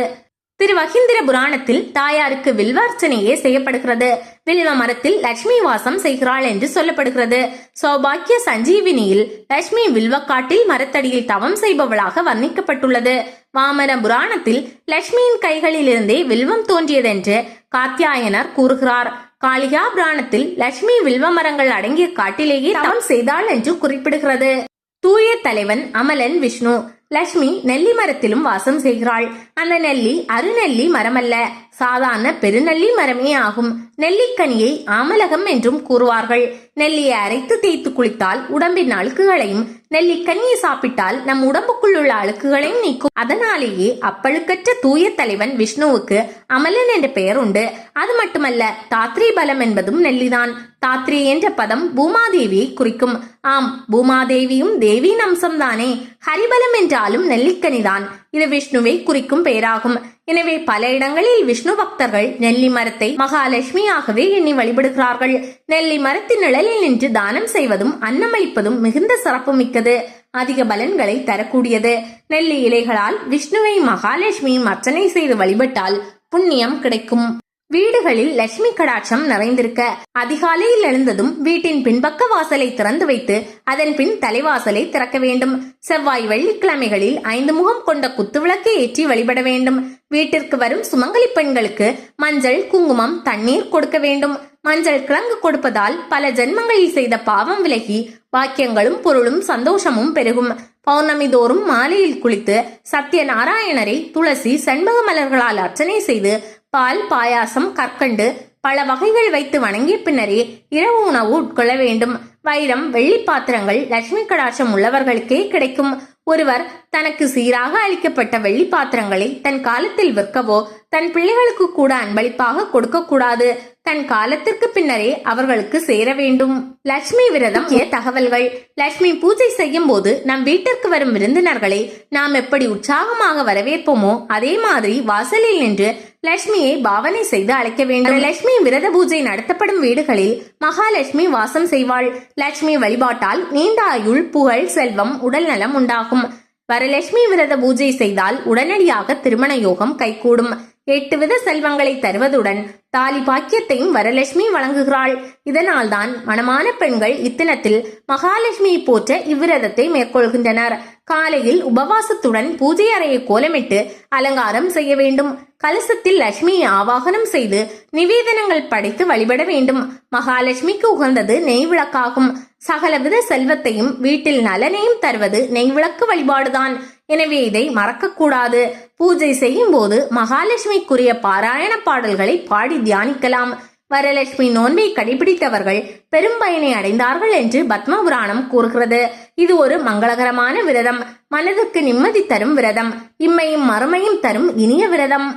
திருவகிந்திர புராணத்தில் தாயாருக்கு வில்வார்ச்சனையே செய்யப்படுகிறது. வில்வ மரத்தில் லட்சுமி வாசம் செய்கிறாள் என்று சொல்லப்படுகிறது. சௌபாக்கிய சஞ்சீவினியில் லட்சுமி வில்வக்காட்டில் மரத்தடியில் தவம் செய்பவளாக வர்ணிக்கப்பட்டுள்ளது. வாமன புராணத்தில் லட்சுமியின் கைகளிலிருந்தே வில்வம் தோன்றியதென்று காத்யாயனர் கூறுகிறார். காளிகா புராணத்தில் லட்சுமி வில்வ மரங்கள் அடங்கிய காட்டிலேயே தவம் செய்தாள் என்று குறிப்பிடுகிறது. தூய தலைவன் அமலன் விஷ்ணு. லட்சுமி நெல்லி மரத்திலும் வாசம் செய்கிறாள். அந்த நெல்லி அருநெல்லி மரமல்ல, சாதாரண பெருநெல்லி மரமே ஆகும். நெல்லிக்கனியை ஆமலகம் என்றும் கூறுவார்கள். நெல்லியை அரைத்து தேய்த்து குளித்தால் உடம்பின் அழுக்குகளையும், நெல்லிக்கனியை சாப்பிட்டால் நம் உடம்புக்குள் உள்ள அழுக்குகளையும் நீக்கும். அதனாலேயே அப்பழுக்கற்ற தூய தலைவன் விஷ்ணுவுக்கு அமலன் என்ற பெயர் உண்டு. அது மட்டுமல்ல, தாத்ரி பலம் என்பதும் நெல்லிதான். தாத்ரி என்ற பதம் பூமாதேவியை குறிக்கும். ஆம், பூமாதேவியும் தேவியின் அம்சம்தானே. ஹரிபலம் என்றாலும் நெல்லிக்கனிதான். இது விஷ்ணுவை குறிக்கும் பெயராகும். எனவே பல இடங்களில் விஷ்ணு பக்தர்கள் நெல்லி மரத்தை மகாலட்சுமியாகவே எண்ணி வழிபடுகிறார்கள். நெல்லி மரத்தின் நிழலில் நின்று தானம் செய்வதும் அன்னமளிப்பதும் மிகுந்த சிறப்பு மிக்கது, அதிக பலன்களை தரக்கூடியது. நெல்லி இலைகளால் விஷ்ணுவை மகாலட்சுமியும் அர்ச்சனை செய்து வழிபட்டால் புண்ணியம் கிடைக்கும். வீடுகளில் லட்சுமி கடாட்சம் நிறைந்திருக்க அதிகாலையில் எழுந்ததும் வீட்டின் பின்பக்க வாசலை திறந்து வைத்து அதன் பின் தலைவாசலை திறக்க வேண்டும். செவ்வாய் வெள்ளிக்கிழமைகளில் 5 முகம் கொண்ட குத்துவிளக்கை ஏற்றி வழிபட வேண்டும். வீட்டிற்கு வரும் சுமங்கலி பெண்களுக்கு மஞ்சள், குங்குமம், தண்ணீர் கொடுக்க வேண்டும். மஞ்சள் கிழங்கு கொடுப்பதால் பல ஜென்மங்களில் செய்த பாவம் விலகி பாக்கியங்களும் பொருளும் சந்தோஷமும் பெருகும். பௌர்ணமி தோறும் மாலையில் குளித்து சத்யநாராயணரை துளசி, செண்பக மலர்களால் அர்ச்சனை செய்து பால், பாயாசம், கற்கண்டு பல வகைகள் வைத்து வணங்கிய பின்னரே இரவு உணவு உட்கொள்ள வேண்டும். வைரம், வெள்ளி பாத்திரங்கள் லட்சுமி கடாட்சம் உள்ளவர்களுக்கே கிடைக்கும். ஒருவர் தனக்கு சீராக அளிக்கப்பட்ட வெள்ளி பாத்திரங்களை தன் காலத்தில் விற்கவோ தன் பிள்ளைகளுக்கு கூட அன்பளிப்பாக கொடுக்க கூடாது. தன் காலத்திற்கு பின்னரே அவர்களுக்கு சேர வேண்டும். லட்சுமி விரதம் தகவல்கள். லட்சுமி பூஜை செய்யும் போது நம் வீட்டிற்கு வரும் விருந்தினர்களை நாம் எப்படி உற்சாகமாக வரவேற்போமோ அதே மாதிரி வாசலில் நின்று லட்சுமியை பாவனை செய்து அழைக்க வேண்டும். லட்சுமி விரத பூஜை நடத்தப்படும் வீடுகளில் மகாலட்சுமி வாசம் செய்வாள். லட்சுமி வழிபாட்டால் நீண்ட ஆயுள், புகழ், செல்வம், உடல் நலம் உண்டாகும். வரலட்சுமி விரத பூஜை செய்தால் உடனடியாக திருமண யோகம் கைகூடும். 8 வித செல்வங்களை தருவதுடன் தாலி பாக்கியத்தையும் வரலட்சுமி வழங்குகிறாள். இதனால்தான் மணமான பெண்கள் இத்தினத்தில் மகாலட்சுமியை போற்ற இவ்விரதத்தை மேற்கொள்கின்றனர். காலையில் உபவாசத்துடன் பூஜை அறையை கோலமிட்டு அலங்காரம் செய்ய வேண்டும். கலசத்தில் லட்சுமியை ஆவாகனம் செய்து நிவேதனங்கள் படைத்து வழிபட வேண்டும். மகாலட்சுமிக்கு உகந்தது நெய் விளக்காகும். சகலவித செல்வத்தையும் வீட்டில் நலனையும் தருவது நெய்விளக்கு வழிபாடுதான். எனவே இதை மறக்கக்கூடாது. பூஜை செய்யும் போது மகாலட்சுமிக்குரிய பாராயண பாடல்களை பாடி தியானிக்கலாம். வரலட்சுமி நோன்பை கடைபிடித்தவர்கள் பெரும் பயனை அடைந்தார்கள் என்று பத்ம புராணம் கூறுகிறது. இது ஒரு மங்களகரமான விரதம், மனதுக்கு நிம்மதி தரும் விரதம், இம்மையும் மறுமையும் தரும் இனிய விரதம்.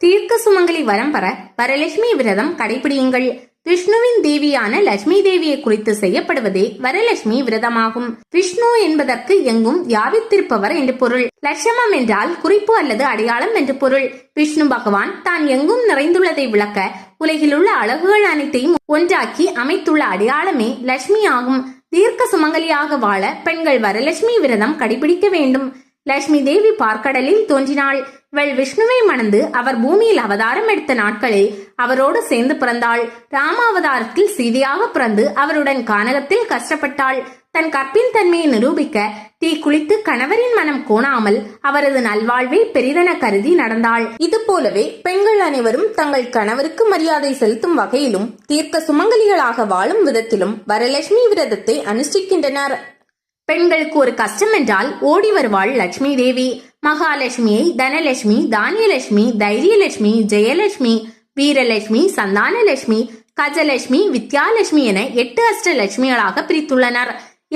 தீர்க்க சுமங்கலி வரம் பெற வரலட்சுமி விரதம் கடைபிடியுங்கள். விஷ்ணுவின் தேவியான லட்சுமி தேவியை குறித்து செய்யப்படுவதே வரலட்சுமி விரதமாகும். விஷ்ணு என்பதற்கு எங்கும் வியாபித்திருப்பவர் என்று பொருள். லட்சமம் என்றால் குறிப்பு அல்லது அடையாளம் என்று பொருள். விஷ்ணு பகவான் தான் எங்கும் நிறைந்துள்ளதை விளக்க உலகில் உள்ள அழகுகள் அனைத்தையும் ஒன்றாக்கி அமைத்துள்ள அடையாளமே லட்சுமி ஆகும். தீர்க்க சுமங்கலியாக வாழ பெண்கள் வரலட்சுமி விரதம் கடைபிடிக்க வேண்டும். லட்சுமி தேவி பார்க்கடலில் தோன்றினாள். இவள் விஷ்ணுவை மணந்து அவர் பூமியில் அவதாரம் எடுத்த நாட்களில் அவரோடு சேர்ந்து பிறந்தாள். ராமாவதாரத்தில் சீதையாக பிறந்து அவருடன் கானகத்தில் கஷ்டப்பட்டாள். தன் கற்பின் தன்மையை நிரூபிக்க தீ குளித்து கணவரின் மனம் கோணாமல் அவரது நல்வாழ்வை பெரிதென கருதி நடந்தாள். இது போலவே பெண்கள் அனைவரும் தங்கள் கணவருக்கு மரியாதை செலுத்தும் வகையிலும் தீர்க்க சுமங்கலிகளாக வாழும் விதத்திலும் வரலட்சுமி விரதத்தை அனுஷ்டிக்கின்றனர். பெண்களுக்கு ஒரு கஷ்டம் என்றால் ஓடி வருவாள் லட்சுமி தேவி. மகாலட்சுமியை தனலட்சுமி, தானியலட்சுமி, தைரியலட்சுமி, ஜெயலட்சுமி, வீரலட்சுமி, சந்தானலட்சுமி, கஜலட்சுமி, வித்யாலட்சுமி என 8 அஷ்டலட்சுமிகளாக பிரித்துள்ளனர்.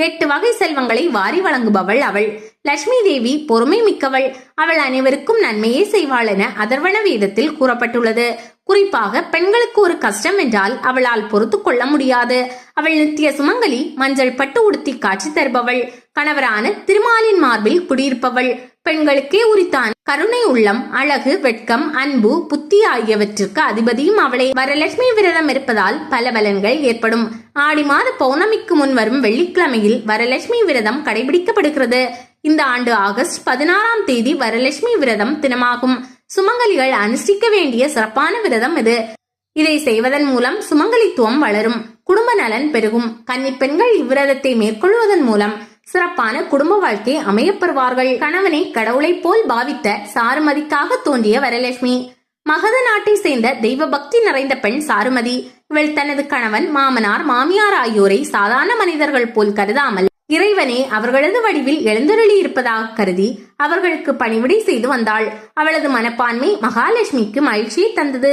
8 வகை செல்வங்களை வாரி வழங்குபவள் அவள். லட்சுமி தேவி பொறுமை மிக்கவள். அவள் அனைவருக்கும் நன்மையே செய்வாள் என அதர்வண வேதத்தில் கூறப்பட்டுள்ளது. குறிப்பாக பெண்களுக்கு ஒரு கஷ்டம் என்றால் அவளால் பொறுத்து கொள்ள முடியாது. அவள் நித்திய சுமங்கலி, மஞ்சள் பட்டு உடுத்தி காட்சி தருபவள், கணவரான திருமாலின் மார்பில் குடியிருப்பவள். பெண்களுக்கே உரித்தான் கருணை உள்ளம், அழகு, வெட்கம், அன்பு, புத்தி ஆகியவற்றிற்கு அதிபதியும் அவளே. வரலட்சுமி விரதம் இருப்பதால் பல பலன்கள் ஏற்படும். ஆடி மாத பௌர்ணமிக்கு முன் வரும் வெள்ளிக்கிழமையில் வரலட்சுமி விரதம் கடைபிடிக்கப்படுகிறது. இந்த ஆண்டு ஆகஸ்ட் 16ஆம் தேதி வரலட்சுமி விரதம் தினமாகும். சுமங்கலிகள் அனுஷ்டிக்க வேண்டிய சிறப்பான விரதம் இது. இதை செய்வதன் மூலம் சுமங்கலித்துவம் வளரும், குடும்ப நலன் பெருகும். கன்னி பெண்கள் இவ்விரதத்தை மேற்கொள்வதன் மூலம் சிறப்பான குடும்ப வாழ்க்கை அமையப்பெறுவார்கள். கணவனை கடவுளை போல் பாவித்த சாருமதிக்காக தோன்றிய வரலட்சுமி. மகத நாட்டை சேர்ந்த தெய்வ பக்தி நிறைந்த பெண் சாருமதி. இவள் தனது கணவன், மாமனார், மாமியார் ஆகியோரை சாதாரண மனிதர்கள் போல் கருதாமல் இறைவனே அவர்களது வடிவில் எழுந்தருளி இருப்பதாக கருதி அவர்களுக்கு பணிவிடை செய்து வந்தாள். அவளது மனப்பான்மை மகாலட்சுமிக்கு மகிழ்ச்சியை தந்தது.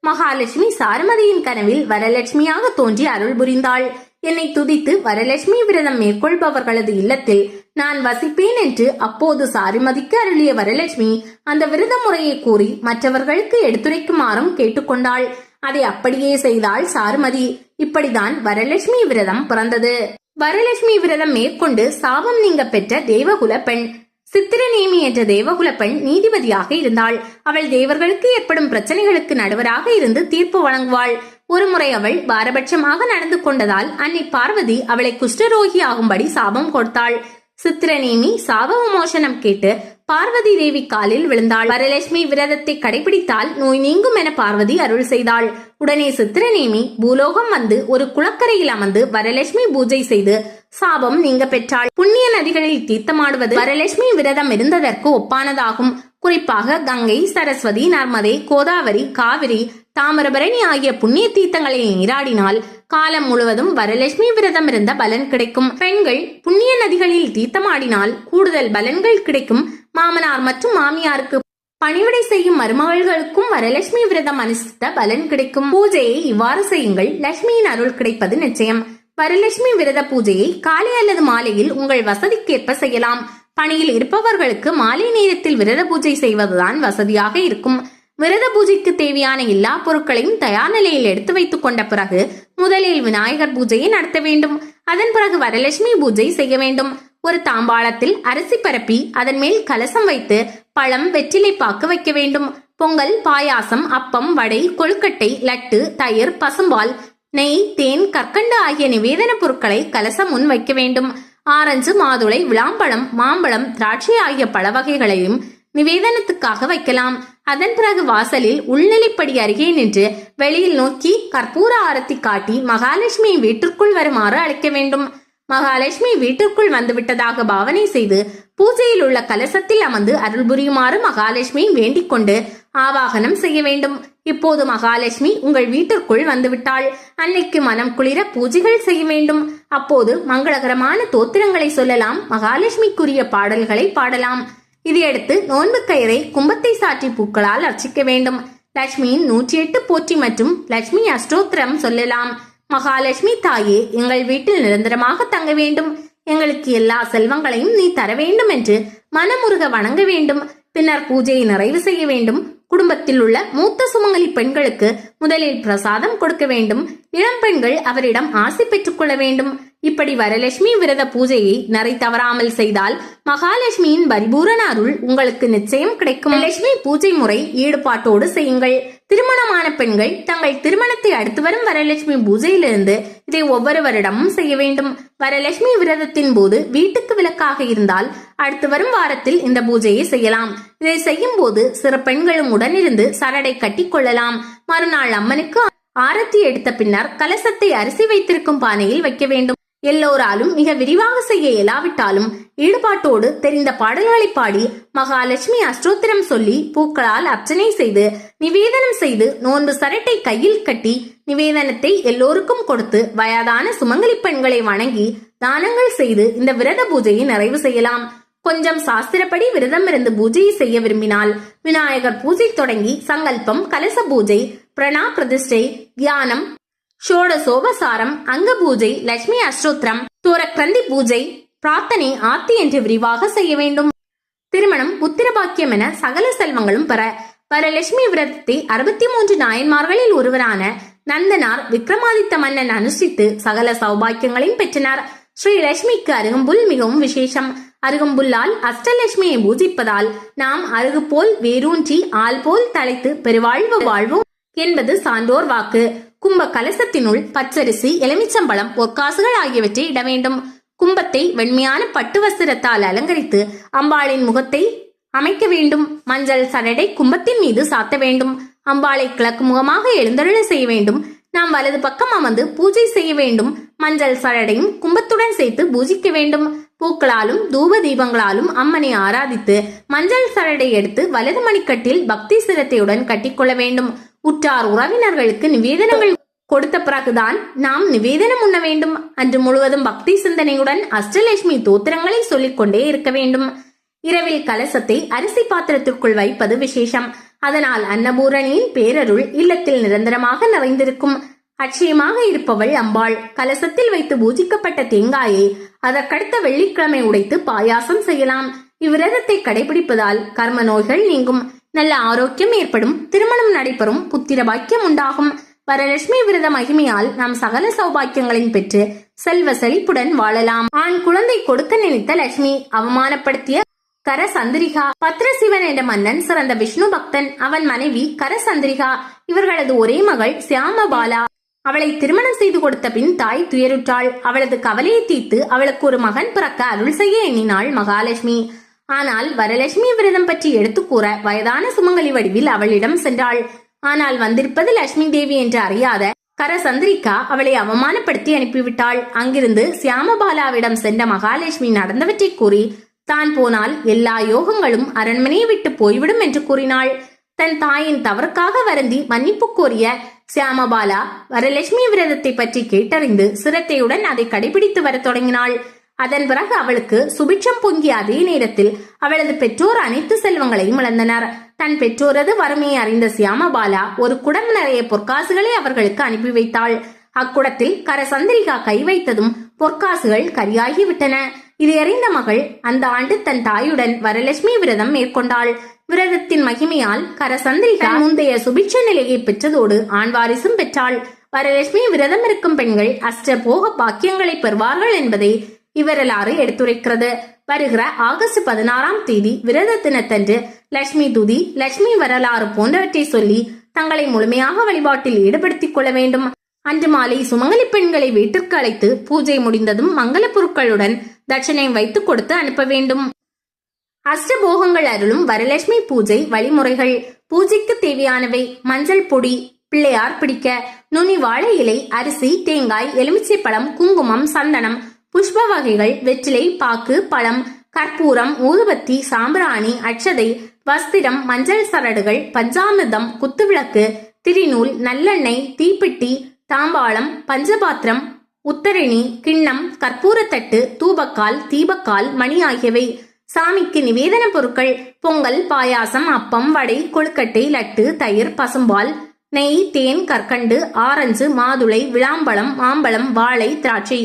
மகாலட்சுமி சாருமதியின் கனவில் வரலட்சுமியாக தோன்றி அருள் புரிந்தாள். என்னை துதித்து வரலட்சுமி விரதம் மேற்கொள்பவர்களது இல்லத்தில் நான் வசிப்பேன் என்று அப்போது சாருமதிக்கு அருளிய வரலட்சுமி அந்த விரத முறையை கூறி மற்றவர்களுக்கு எடுத்துரைக்குமாறும் கேட்டுக்கொண்டாள். அதை அப்படியே செய்தாள் சாருமதி. இப்படிதான் வரலட்சுமி விரதம் பிறந்தது. வரலட்சுமி விரதம் மேற்கொண்டு சாபம் நீங்க பெற்ற தேவகுல பெண் சித்திரநேமி என்ற தேவகுல பெண் நீதிபதியாக இருந்தாள். அவள் தேவர்களுக்கு ஏற்படும் பிரச்சனைகளுக்கு நடுவராக இருந்து தீர்ப்பு வழங்குவாள். ஒருமுறை அவள் பாரபட்சமாக நடந்து கொண்டதால் அன்னை பார்வதி அவளை குஷ்டரோகி ஆகும்படி சாபம் கொடுத்தாள். சித்திரநேமி சாப விமோசனம் கேட்டு பார்வதி தேவி காலில் விழுந்தாள். வரலட்சுமி விரதத்தை கடைபிடித்தால் நோய் நீங்கும் என பார்வதி அருள் செய்தாள். உடனே சித்திரநேமி பூலோகம் வந்து ஒரு குளக்கரையில் அமர்ந்து வரலட்சுமி பூஜை செய்து சாபம் நீங்க பெற்றாள். புண்ணிய நதிகளில் தீர்த்தமாடுவது வரலட்சுமி விரதம் இருந்ததற்கு ஒப்பானதாகும். குறிப்பாக கங்கை, சரஸ்வதி, நர்மதை, கோதாவரி, காவிரி, தாமிரபரணி ஆகிய புண்ணிய தீர்த்தங்களை நீராடினால் காலம் முழுவதும் வரலட்சுமி விரதம் இருந்த பலன் கிடைக்கும். பெண்கள் புண்ணிய நதிகளில் தீர்த்தமாடினால் கூடுதல் பலன்கள் கிடைக்கும். மாமனார் மற்றும் மாமியாருக்கு பணிவிடை செய்யும் மருமகள்களுக்கும் வரலட்சுமி விரதம் அனுஷ்டித்த பலன் கிடைக்கும். பூஜையை இவ்வாறு செய்யுங்கள், லட்சுமியின் அருள் கிடைப்பது நிச்சயம். வரலட்சுமி விரத பூஜையை காலை அல்லது மாலையில் உங்கள் வசதிக்கேற்ப செய்யலாம். பணியில் இருப்பவர்களுக்கு மாலை நேரத்தில் விரத பூஜை செய்வதுதான் வசதியாக இருக்கும். விரத பூஜைக்கு தேவையான எல்லா பொருட்களையும் தயார் நிலையில் எடுத்து வைத்துக் கொண்ட பிறகு முதலில் விநாயகர் பூஜையை நடத்த வேண்டும். அதன் பிறகு வரலட்சுமி பூஜை செய்ய வேண்டும். ஒரு தாம்பாளத்தில் அரிசி பரப்பி அதன் மேல் கலசம் வைத்து பழம், வெற்றிலை பாக்கு வைக்க வேண்டும். பொங்கல், பாயாசம், அப்பம், வடை, கொழுக்கட்டை, லட்டு, தயிர், பசும்பால், நெய், தேன், கற்கண்டு ஆகிய நிவேதன பொருட்களை கலசம் முன் வைக்க வேண்டும். ஆரஞ்சு, மாதுளை, விளாம்பழம், மாம்பழம், திராட்சை ஆகிய பழ வகைகளையும் நிவேதனத்துக்காக வைக்கலாம். அதன் பிறகு வாசலில் உள்நிலைப்படி அருகே நின்று வெளியில் நோக்கி கற்பூர ஆரத்தி காட்டி மகாலட்சுமியை வீட்டிற்குள் வருமாறு அழைக்க வேண்டும். மகாலட்சுமி வீட்டிற்குள் வந்துவிட்டதாக பாவனை செய்து பூஜையில் உள்ள கலசத்தில் அமர்ந்து அருள் புரியுமாறு மகாலட்சுமி வேண்டிக் கொண்டு ஆவாகனம் செய்ய வேண்டும். இப்போது மகாலட்சுமி உங்கள் வீட்டிற்குள் வந்துவிட்டாள். அன்னைக்கு மனம் குளிர பூஜைகள் செய்ய வேண்டும். அப்போது மங்களகரமான தோத்திரங்களை சொல்லலாம். மகாலட்சுமிக்குரிய பாடல்களை பாடலாம். இதையடுத்து நோன்பு கயிறை கும்பத்தை சாற்றி பூக்களால் அர்ச்சிக்க வேண்டும். லட்சுமியின் 108 போற்றி மற்றும் லட்சுமி அஷ்டோத்திரம் சொல்லலாம். மகாலட்சுமி தாயே, எங்கள் வீட்டில் நிரந்தரமாக தங்க வேண்டும். எங்களுக்கு எல்லா செல்வங்களையும் நீ தர வேண்டும் என்று மனமுருக வணங்க வேண்டும். பின்னர் பூஜையை நிறைவு செய்ய வேண்டும். குடும்பத்தில் உள்ள மூத்த சுமங்கலி பெண்களுக்கு முதலில் பிரசாதம் கொடுக்க வேண்டும். இளம் பெண்கள் அவரிடம் ஆசை பெற்றுக் கொள்ள வேண்டும். இப்படி வரலட்சுமி விரத பூஜையை நிறை தவறாமல் செய்தால் மகாலட்சுமியின் பரிபூரண அருள் உங்களுக்கு நிச்சயம் கிடைக்கும். லட்சுமி பூஜை முறை ஈடுபாட்டோடு செய்யுங்கள். திருமணமான பெண்கள் தங்கள் திருமணத்தை அடுத்து வரும் வரலட்சுமி பூஜையிலிருந்து இதை ஒவ்வொரு வருடமும் செய்ய வேண்டும். வரலட்சுமி விரதத்தின் போது வீட்டுக்கு விலக்காக இருந்தால் அடுத்து வரும் வாரத்தில் இந்த பூஜையை செய்யலாம். இதை செய்யும் போது சிறு பெண்களும் உடனிருந்து சரடை கட்டி கொள்ளலாம். மறுநாள் அம்மனுக்கு ஆரத்தி எடுத்த பின்னர் கலசத்தை அரிசி வைத்திருக்கும் பானையில் வைக்க வேண்டும். எல்லோராலும் மிக விரிவாக செய்ய இயலாவிட்டாலும் ஈடுபாட்டோடு தெரிந்த பாடல்களை பாடி மகாலட்சுமி அஷ்டோத்திரம் சொல்லி பூக்களால் அர்ச்சனை செய்து நிவேதனம் செய்து நோன்பு சரட்டை கையில் கட்டி நிவேதனத்தை எல்லோருக்கும் கொடுத்து வயதான சுமங்கலி பெண்களை வணங்கி தானங்கள் செய்து இந்த விரத பூஜையை நிறைவு செய்யலாம். கொஞ்சம் சாஸ்திரப்படி விரதம் இருந்து பூஜையை செய்ய விரும்பினால் விநாயகர் பூஜை தொடங்கி சங்கல்பம், கலச பூஜை, பிரணா பிரதிஷ்டை, தியானம், ஷோடசோபசாரம், அங்க பூஜை, லட்சுமி அஷ்டோத்திரம், தோரக்கிரந்தி பூஜை, பிரார்த்தனை, ஆர்த்தி என்று விரிவாக செய்ய வேண்டும். திருமணம், புத்திர பாக்கியம் என சகல செல்வங்களும் பெற வரலட்சுமி விரதத்தை 63 நாயன்மார்களில் ஒருவரான நந்தனார் விக்ரமாதித்த மன்னன் அனுஷ்டித்து சகல சௌபாக்கியங்களையும் பெற்றனர். ஸ்ரீ லட்சுமிக்கு அருகம்புல் மிகவும் விசேஷம். அருகம்புல்லால் அஷ்டலட்சுமியை பூஜிப்பதால் நாம் அருகு போல் வேரூன்றி ஆள் போல் தலைத்து பெருவாழ்வு வாழ்வோம் என்பது சான்றோர் வாக்கு. கும்ப கலசத்தினுள் பச்சரிசி, எலுமிச்சம்பழம், பொற்காசுகள் ஆகியவற்றை இட வேண்டும். கும்பத்தை வெண்மையான பட்டு வஸ்திரத்தால் அலங்கரித்து அம்பாளின் முகத்தை அமைக்க வேண்டும். மஞ்சள் சரடை கும்பத்தின் மீது சாத்த வேண்டும். அம்பாளை கிழக்கு முகமாக எழுந்தருள செய்ய வேண்டும். நாம் வலது பக்கம் அமர்ந்து பூஜை செய்ய வேண்டும். மஞ்சள் சரடையும் கும்பத்துடன் சேர்த்து பூஜிக்க வேண்டும். பூக்களாலும் தூப தீபங்களாலும் அம்மனை ஆராதித்து மஞ்சள் சரடை எடுத்து வலது மணிக்கட்டில் பக்தி சிரத்தையுடன் கட்டிக்கொள்ள வேண்டும். உற்றார் உறவினர்களுக்கு நிவேதனங்கள் கொடுத்த பிறகுதான் நாம் நிவேதனம் உண்ண வேண்டும். அன்று முழுவதும் பக்தி சிந்தனையுடன் அஷ்டலட்சுமி தோத்திரங்களை சொல்லிக் கொண்டே இருக்க வேண்டும். இரவில் கலசத்தை அரிசி பாத்திரத்திற்குள் வைப்பது விசேஷம். அதனால் அன்னபூரணியின் பேரருள் இல்லத்தில் நிரந்தரமாக நிறைந்திருக்கும். அட்சயமாக இருப்பவள் அம்பாள். கலசத்தில் வைத்து பூஜிக்கப்பட்ட தேங்காயை அதற்கடுத்த வெள்ளிக்கிழமை உடைத்து பாயாசம் செய்யலாம். இவ்விரதத்தை கடைபிடிப்பதால் கர்ம நோய்கள் நீங்கும், நல்ல ஆரோக்கியம் ஏற்படும், திருமணம் நடைபெறும், புத்திர பாக்கியம் உண்டாகும். வரலட்சுமி விரத மகிமையால் நாம் சகல சௌபாக்கியங்களையும் பெற்று செல்வ செழிப்புடன் வாழலாம். ஆண் குழந்தை கொடுக்க நினைத்த லட்சுமி அவமானப்படுத்திய கரசந்திரிகா. பத்ரசிவன் என்ற மன்னன் சிறந்த விஷ்ணு பக்தன். அவன் மனைவி கரசந்திரிகா. இவர்களது ஒரே மகள் சியாமபாலா. அவளை திருமணம் செய்து கொடுத்த பின் தாய் துயருற்றாள். அவளது கவலையை தீர்த்து அவளுக்கு ஒரு மகன் பிறக்க அருள் செய்ய எண்ணினாள் மகாலட்சுமி. ஆனால் வரலட்சுமி விரதம் பற்றி எடுத்து கூற வயதான சுமங்கலி வடிவில் அவளிடம் சென்றாள். ஆனால் வந்திருப்பது லட்சுமி தேவி என்று அறியாத கரசந்திரிகா அவளை அவமானப்படுத்தி அனுப்பிவிட்டாள். அங்கிருந்து சியாமபாலாவிடம் சென்ற மகாலட்சுமி நடந்தவற்றை கூறி தான் போனால் எல்லா யோகங்களும் அரண்மனையை விட்டு போய்விடும் என்று கூறினாள். தன் தாயின் தவறுக்காக வருந்தி மன்னிப்பு கோரிய சியாமபாலா வரலட்சுமி விரதத்தை பற்றி கேட்டறிந்து சிரத்தையுடன் அதை கடைபிடித்து வர தொடங்கினாள். அதன் பிறகு அவளுக்கு சுபிட்சம் பொங்கிய அதே நேரத்தில் அவளது பெற்றோர் அனைத்து செல்வங்களையும் இழந்தனர். தன் பெற்றோரது வறுமையை அறிந்த சியாமபாலா ஒரு குடம் நிறைய பொற்காசுகளை அவர்களுக்கு அனுப்பி வைத்தாள். அக்குடத்தில் கரசந்திரிகா கை வைத்ததும் பொற்காசுகள் கரியாகிவிட்டன. இதை அறிந்த மகள் அந்த ஆண்டு தன் தாயுடன் வரலட்சுமி விரதம் மேற்கொண்டாள். விரதத்தின் மகிமையால் கரசந்திரிகா முந்தைய சுபிட்ச நிலையை பெற்றதோடு ஆண் வாரிசும் பெற்றாள். வரலட்சுமி விரதம் இருக்கும் பெண்கள் அஷ்ட போக பாக்கியங்களை பெறுவார்கள் என்பதை இவரலாறு எடுத்துரைக்கிறது. வருகிற ஆகஸ்ட் 16ஆம் தேதி விரத தினத்தன்று லட்சுமி துதி, லட்சுமி வரலாறு போன்றவற்றை சொல்லி தங்களை முழுமையாக வழிபாட்டில் ஈடுபடுத்திக் கொள்ள வேண்டும். அன்று மாலை சுமங்கலி பெண்களை வீட்டிற்கு அழைத்து பூஜை முடிந்ததும் மங்கள பொருட்களுடன் தட்சணை வைத்து கொடுத்து அனுப்ப வேண்டும். அஷ்டபோகங்கள் அருளும் வரலட்சுமி பூஜை வழிமுறைகள். பூஜைக்கு தேவையானவை: மஞ்சள் பொடி, பிள்ளையார் பிடிக்க, நுனி வாழை இலை, அரிசி, தேங்காய், எலுமிச்சை பழம், குங்குமம், சந்தனம், புஷ்ப வகைகள், வெற்றிலை, பாக்கு, பழம், கற்பூரம், ஊதுபத்தி, சாம்பிராணி, அட்சதை, வஸ்திரம், மஞ்சள் சரடுகள், பஞ்சாமிர்தம், குத்துவிளக்கு, திரிநூல், நல்லெண்ணெய், தீப்பெட்டி, தாம்பாளம், பஞ்சபாத்திரம், உத்தரணி, கிண்ணம், கற்பூரத்தட்டு, தூபக்கால், தீபக்கால், மணி ஆகியவை. சாமிக்கு நிவேதன பொருட்கள்: பொங்கல், பாயாசம், அப்பம், வடை, கொழுக்கட்டை, லட்டு, தயிர், பசும்பால், நெய், தேன், கற்கண்டு, ஆரஞ்சு, மாதுளை, விளாம்பழம், மாம்பழம், வாழை, திராட்சை.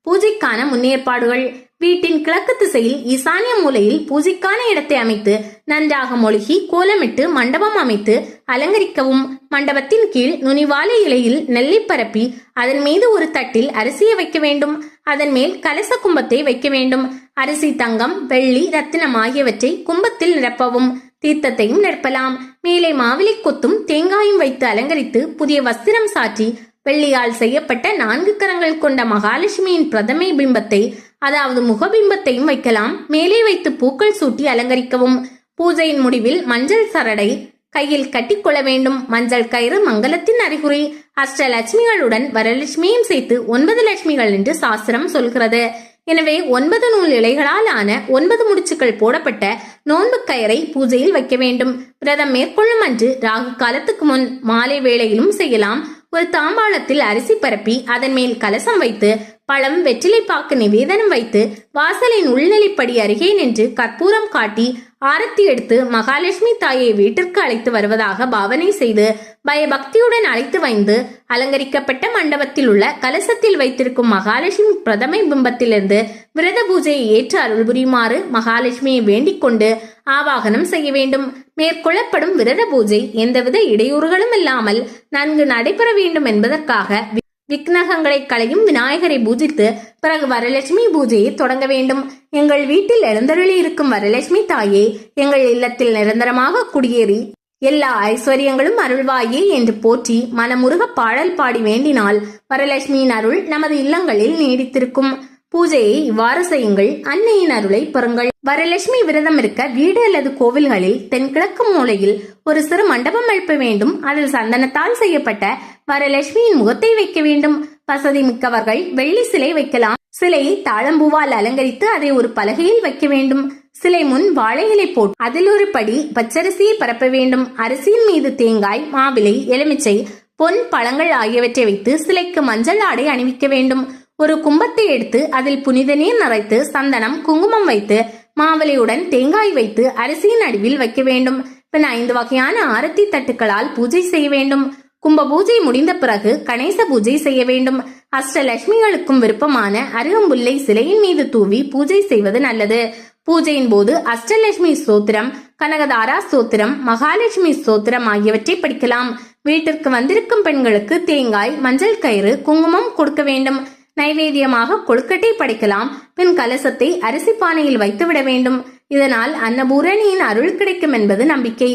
பூஜைக்கான முன்னேற்பாடுகள்: வீட்டின் கிழக்கு திசையில் ஈசானிய மூலையில் பூஜைக்கான இடத்தை அமைத்து நன்றாக மொழுகி கோலமிட்டு மண்டபம் அமைத்து அலங்கரிக்கவும். மண்டபத்தின் கீழ் நுனிவாலை இலையில் நெல்லை பரப்பி அதன் மீது ஒரு தட்டில் அரிசியை வைக்க வேண்டும். அதன் மேல் கலச கும்பத்தை வைக்க வேண்டும். அரிசி, தங்கம், வெள்ளி, ரத்தினம் ஆகியவற்றை கும்பத்தில் நிரப்பவும். தீர்த்தத்தையும் நிரப்பலாம். மேலே மாவிலை கொத்தும் தேங்காயும் வைத்து அலங்கரித்து புதிய வஸ்திரம் சாற்றி வெள்ளியால் செய்யப்பட்ட 4 கரங்கள் கொண்ட மகாலட்சுமியின் பிரதமை பிம்பத்தை, அதாவது முகபிம்பத்தையும் வைக்கலாம். மேலே வைத்து பூக்கள் சூட்டி அலங்கரிக்கவும். பூஜையின் முடிவில் மஞ்சள் சரடை கையில் கட்டிக்கொள்ள வேண்டும். மஞ்சள் கயிறு மங்களத்தின் அறிகுறி. அஷ்டலட்சுமிகளுடன் வரலட்சுமியும் சேர்த்து 9 லட்சுமிகள் என்று சாஸ்திரம் சொல்கிறது. எனவே 9 நூல் இலைகளால் ஆன 9 முடிச்சுக்கள் போடப்பட்ட நோன்பு கயிறை பூஜையில் வைக்க வேண்டும். விரதம் மேற்கொள்ளும் அன்று ராகு காலத்துக்கு முன் மாலை வேளையிலும் செய்யலாம். ஒரு தாம்பாளத்தில் அரிசி பரப்பி அதன் மேல் கலசம் வைத்து பழம், வெற்றிலைப்பாக்கு நிவேதனம் வைத்து வாசலின் உள்நிலைப்படி அருகே நின்று கற்பூரம் காட்டி ஆரத்தி எடுத்து மகாலட்சுமி தாயை வீட்டிற்கு அழைத்து வருவதாக பாவனை செய்து பயபக்தியுடன் அழைத்து வந்து அலங்கரிக்கப்பட்ட மண்டபத்தில் உள்ள கலசத்தில் வைத்திருக்கும் மகாலட்சுமி பிரதமை பிம்பத்திலிருந்து விரத பூஜையை ஏற்று அருள் புரியுமாறு மகாலட்சுமியை வேண்டிக் கொண்டு ஆவாகனம் செய்ய வேண்டும். மேற்கொள்ளப்படும் விரத பூஜை எந்தவித இடையூறுகளும் இல்லாமல் நன்கு நடைபெற வேண்டும் என்பதற்காக விக்னகங்களை களையும் விநாயகரை பூஜித்து பிறகு வரலட்சுமி பூஜையை தொடங்க வேண்டும். எங்கள் வீட்டில் எழுந்தருளி இருக்கும் வரலட்சுமி தாயே, எங்கள் இல்லத்தில் நிரந்தரமாக குடியேறி எல்லா ஐஸ்வர்யங்களும் அருள்வாயே என்று போற்றி மனமுருக பாடல் பாடி வேண்டினால் வரலட்சுமியின் அருள் நமது இல்லங்களில் நீடித்திருக்கும். பூஜையை இவ்வாறு செய்யுங்கள். அன்னையின் அருளை பெறுங்கள். வரலட்சுமி விரதம் இருக்க வீடு அல்லது கோவில்களில் தென்கிழக்கு மூலையில் ஒரு சிறு மண்டபம் எழுப்ப வேண்டும். அதில் சந்தனத்தால் செய்யப்பட்ட வரலட்சுமியின் முகத்தை வைக்க வேண்டும். வசதி மிக்கவர்கள் வெள்ளி சிலை வைக்கலாம். சிலையை தாழம்பூவால் அலங்கரித்து அதை ஒரு பலகையில் வைக்க வேண்டும். சிலை முன் வாழை இலை போட்டு அதில் ஒரு படி பச்சரிசியை பரப்ப வேண்டும். அரிசியின் மீது தேங்காய், மாவிலை, எலுமிச்சை, பொன், பழங்கள் ஆகியவற்றை வைத்து சிலைக்கு மஞ்சள் ஆடை அணிவிக்க வேண்டும். ஒரு கும்பத்தை எடுத்து அதில் புனித நீர் நிறைத்து சந்தனம், குங்குமம் வைத்து மாவிலையுடன் தேங்காய் வைத்து அரிசியின் நடுவில் வைக்க வேண்டும். பின் 5 வகையான ஆரத்தி தட்டுக்களால் பூஜை செய்ய வேண்டும். கும்ப பூஜை முடிந்த பிறகு கணேச பூஜை செய்ய வேண்டும். அஷ்டலட்சுமிகளுக்கும் விருப்பமான அருகம்புல்லை சிலையின் மீது தூவி பூஜை செய்வது நல்லது. பூஜையின் போது அஷ்டலட்சுமி ஸ்தோத்திரம், கனகதாரா ஸ்தோத்திரம், மகாலட்சுமி ஸ்தோத்திரம் ஆகியவற்றை படிக்கலாம். வீட்டிற்கு வந்திருக்கும் பெண்களுக்கு தேங்காய், மஞ்சள் கயிறு, குங்குமம் கொடுக்க வேண்டும். நைவேத்தியமாக கொழுக்கட்டை படைக்கலாம். பின் கலசத்தை அரிசி பானையில் வைத்து விட வேண்டும். இதனால் அன்னபூரணியின் அருள் கிடைக்கும் என்பது நம்பிக்கை.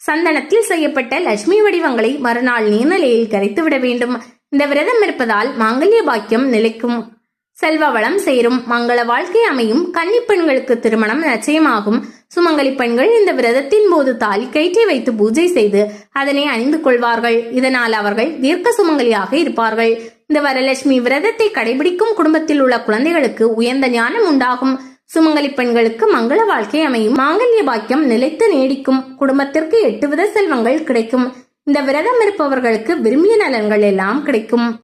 சந்தனத்தில் செய்யப்பட்ட லட்சுமி வடிவங்களை மறுநாள் நீர்நிலையில் கரைத்து விட வேண்டும். இந்த விரதம் இருப்பதால் மாங்கல்ய பாக்கியம் நிலைக்கும், செல்வ வளம் சேரும், மங்கள வாழ்க்கை அமையும். கன்னி பெண்களுக்கு திருமணம் நிச்சயமாகும். சுமங்கலி பெண்கள் இந்த விரதத்தின் போது தாலி கயிற்றை வைத்து பூஜை செய்து அதனை அணிந்து கொள்வார்கள். இதனால் அவர்கள் தீர்க்க சுமங்கலியாக இருப்பார்கள். இந்த வரலட்சுமி விரதத்தை கடைபிடிக்கும் குடும்பத்தில் உள்ள குழந்தைகளுக்கு உயர்ந்த ஞானம் உண்டாகும். சுமங்கலி பெண்களுக்கு மங்கள வாழ்க்கை அமையும். மாங்கல்ய பாக்கியம் நிலைத்து நீடிக்கும். குடும்பத்திற்கு 8 வித செல்வங்கள் கிடைக்கும். இந்த விரதம் இருப்பவர்களுக்கு விரும்பிய நலன்கள் எல்லாம் கிடைக்கும்.